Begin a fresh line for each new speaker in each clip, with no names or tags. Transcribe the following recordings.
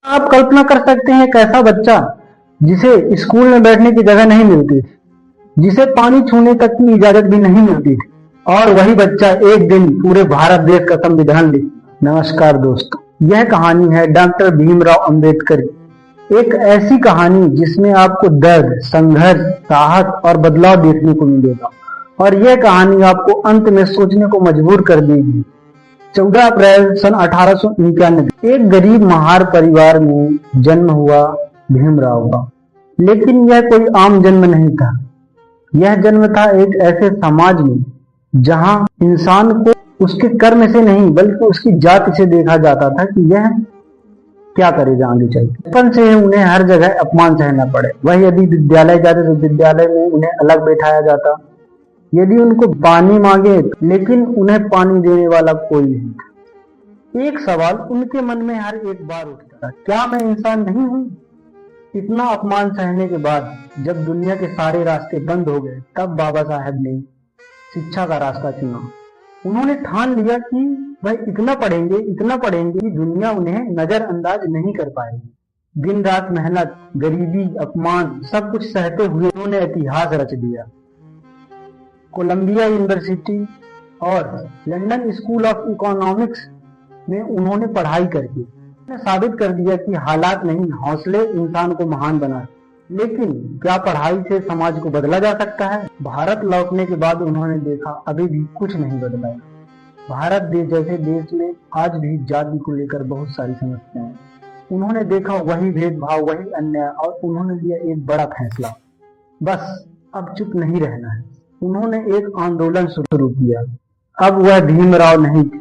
आप कल्पना कर सकते हैं एक ऐसा बच्चा जिसे स्कूल में बैठने की जगह नहीं मिलती थी, जिसे पानी छूने तक की इजाजत भी नहीं मिलती थी, और वही बच्चा एक दिन पूरे भारत देश का संविधान लिख। नमस्कार दोस्तों, यह कहानी है डॉक्टर भीमराव अंबेडकर की। एक ऐसी कहानी जिसमें आपको दर्द, संघर्ष, साहस और बदलाव देखने को मिलेगा, और यह कहानी आपको अंत में सोचने को मजबूर कर देगी। 14 अप्रैल सन 1891 एक गरीब महार परिवार में जन्म हुआ भीमराव का। लेकिन यह कोई आम जन्म नहीं था। यह जन्म था एक ऐसे समाज में जहां इंसान को उसके कर्म से नहीं बल्कि उसकी जाति से देखा जाता था कि यह क्या करेगा आगे चल के। बचपन से उन्हें हर जगह अपमान सहना पड़े। वह यदि विद्यालय जाते तो विद्यालय में उन्हें अलग बैठाया जाता। यदि उनको पानी मांगे लेकिन उन्हें पानी देने वाला कोई नहीं था। एक सवाल उनके मन में हर एक बार उठता था, क्या मैं इंसान नहीं हूं? इतना अपमान सहने के बाद जब दुनिया के सारे रास्ते बंद हो गए, तब बाबा साहब ने शिक्षा का रास्ता चुना। उन्होंने ठान लिया कि वह इतना पढ़ेंगे कि दुनिया उन्हें नजरअंदाज नहीं कर पाएगी। दिन रात मेहनत, गरीबी, अपमान सब कुछ सहते हुए उन्होंने इतिहास रच दिया। कोलंबिया यूनिवर्सिटी और लंदन स्कूल ऑफ इकोनॉमिक्स में उन्होंने पढ़ाई करके साबित कर दिया कि हालात नहीं, हौसले इंसान को महान बनाए। लेकिन क्या पढ़ाई से समाज को बदला जा सकता है? भारत लौटने के बाद उन्होंने देखा अभी भी कुछ नहीं बदला है। भारत देश जैसे देश में आज भी जाति को लेकर बहुत सारी समस्याएं हैं। उन्होंने देखा वही भेदभाव, वही अन्याय, और उन्होंने लिया एक बड़ा फैसला, बस अब चुप नहीं रहना है। उन्होंने एक आंदोलन शुरू किया। अब वह भीमराव नहीं थे,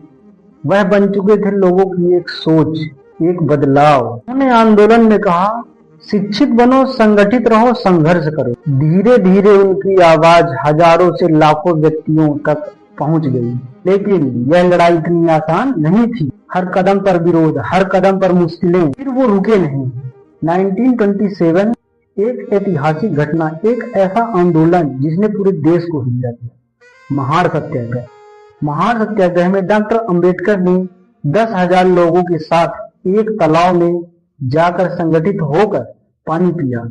वह बन चुके थे लोगों की एक सोच, एक बदलाव। उन्होंने आंदोलन में कहा, शिक्षित बनो, संगठित रहो, संघर्ष करो। धीरे धीरे उनकी आवाज हजारों से लाखों व्यक्तियों तक पहुंच गई। लेकिन यह लड़ाई इतनी आसान नहीं थी। हर कदम पर विरोध, हर कदम पर मुश्किलें, फिर वो रुके नहीं। 1927 एक ऐतिहासिक घटना, एक ऐसा आंदोलन जिसने पूरे देश को हिला दिया, महार सत्याग्रह। महार सत्याग्रह में डॉक्टर अंबेडकर ने 10,000 लोगों के साथ एक तालाब में जाकर संगठित होकर पानी पिया,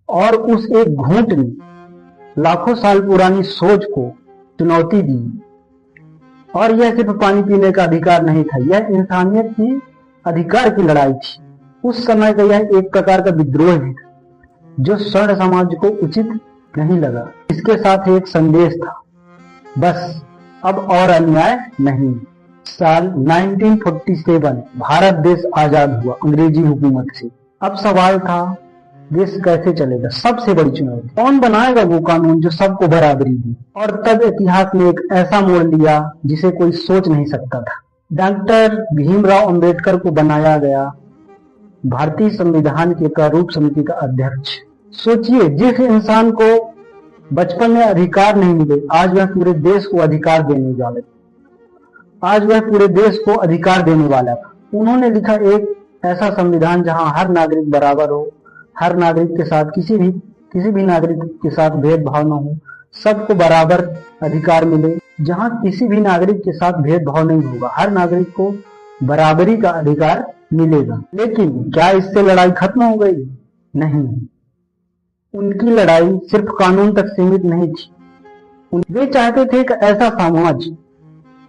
और उस एक घूंट ने लाखों साल पुरानी सोच को चुनौती दी। और यह सिर्फ पानी पीने का अधिकार नहीं था, यह इंसानियत की अधिकार की लड़ाई थी। उस समय का यह एक प्रकार का विद्रोह भी था जो स्वर्ण समाज को उचित नहीं लगा। इसके साथ एक संदेश था, बस अब और अन्याय नहीं। साल 1947 भारत देश आजाद हुआ अंग्रेजी हुकूमत से। अब सवाल था, देश कैसे चलेगा? सबसे बड़ी चुनौती, कौन बनाएगा वो कानून जो सबको बराबरी दी? और तब इतिहास ने एक ऐसा मोड़ लिया जिसे कोई सोच नहीं सकता था। डॉक्टर भीमराव अंबेडकर को बनाया गया भारतीय संविधान के प्रारूप समिति का अध्यक्ष। सोचिए, जिस इंसान को बचपन में अधिकार नहीं मिले, आज वह पूरे देश को अधिकार देने वाले, आज वह पूरे देश को अधिकार देने वाला था। उन्होंने लिखा एक ऐसा संविधान जहां हर नागरिक बराबर हो, हर नागरिक के साथ किसी भी नागरिक के साथ भेदभाव न हो, सबको बराबर अधिकार मिले, जहां किसी भी नागरिक के साथ भेदभाव नहीं होगा, हर नागरिक को बराबरी का अधिकार मिलेगा। लेकिन क्या इससे लड़ाई खत्म हो गई? नहीं, उनकी लड़ाई सिर्फ कानून तक सीमित नहीं थी। वे चाहते थे एक ऐसा समाज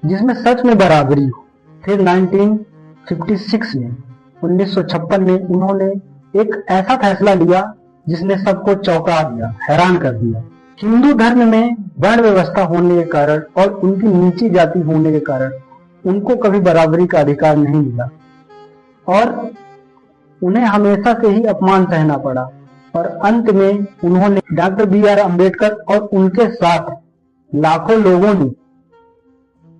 जिसमें सच में बराबरी हो। फिर 1956 में 1956 में उन्होंने एक ऐसा फैसला लिया जिसने सबको चौंका दिया, हैरान कर दिया। हिंदू धर्म में वर्ण व्यवस्था होने के कारण और उनकी नीची जाति होने के कारण उनको कभी बराबरी का अधिकार नहीं मिला, और उन्हें हमेशा से ही अपमान सहना पड़ा। और अंत में उन्होंने डॉक्टर बी.आर. अंबेडकर और उनके साथ लाखों लोगों ने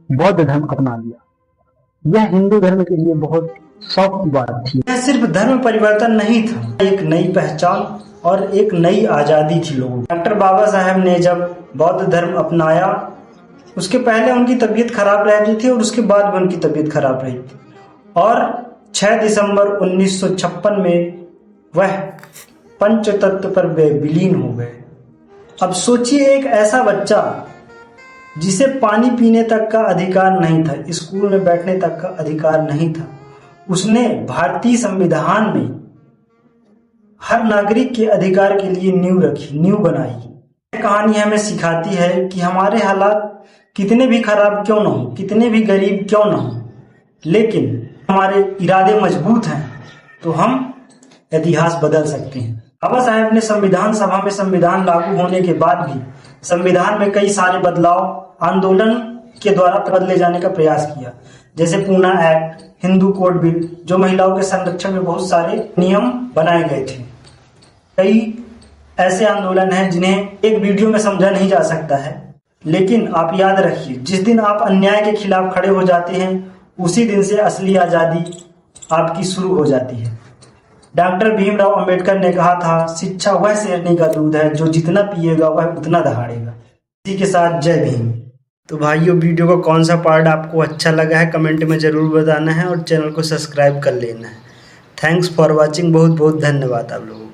बौद्ध धर्म अपना लिया। यह हिंदू धर्म के लिए बहुत शौक की बात थी।
यह सिर्फ धर्म परिवर्तन नहीं था, एक नई पहचान और एक नई आजादी थी लोगों। डॉक्टर बाबा साहब ने जब बौद्ध धर्म अपनाया, उसके पहले उनकी तबीयत खराब रहती थी और उसके बाद भी उनकी तबीयत खराब रही थी, और 6 दिसंबर 1956 में वह पंचतत्व पर विलीन हो गए। अब सोचिए, एक ऐसा बच्चा जिसे पानी पीने तक का अधिकार नहीं था, स्कूल में बैठने तक का अधिकार नहीं था, उसने भारतीय संविधान में हर नागरिक के अधिकार के लिए नींव बनाई। यह कहानी हमें सिखाती है कि हमारे हालात कितने भी खराब क्यों ना हो, कितने भी गरीब क्यों ना हो, लेकिन हमारे इरादे मजबूत हैं तो हम इतिहास बदल सकते हैं। बाबा साहेब ने संविधान सभा में संविधान लागू होने के बाद भी संविधान में कई सारे बदलाव आंदोलन के द्वारा बदले जाने का प्रयास किया, जैसे Poona act, Hindu code bill, जो महिलाओं के संरक्षण में बहुत सारे नियम बनाए गए थे। कई ऐसे आंदोलन हैं जिन्हें एक वीडियो में समझा नहीं जा सकता है, लेकिन आप याद रखिए, जिस दिन आप अन्याय के खिलाफ खड़े हो जाते हैं उसी दिन से असली आजादी आपकी शुरू हो जाती है। डॉक्टर भीमराव अंबेडकर ने कहा था, शिक्षा वह शेरनी का दूध है जो जितना पिएगा वह उतना दहाड़ेगा। इसी के साथ जय भीम। तो भाइयों, वीडियो का कौन सा पार्ट आपको अच्छा लगा है कमेंट में ज़रूर बताना है और चैनल को सब्सक्राइब कर लेना है। Thanks for watching. बहुत बहुत धन्यवाद आप लोगों को।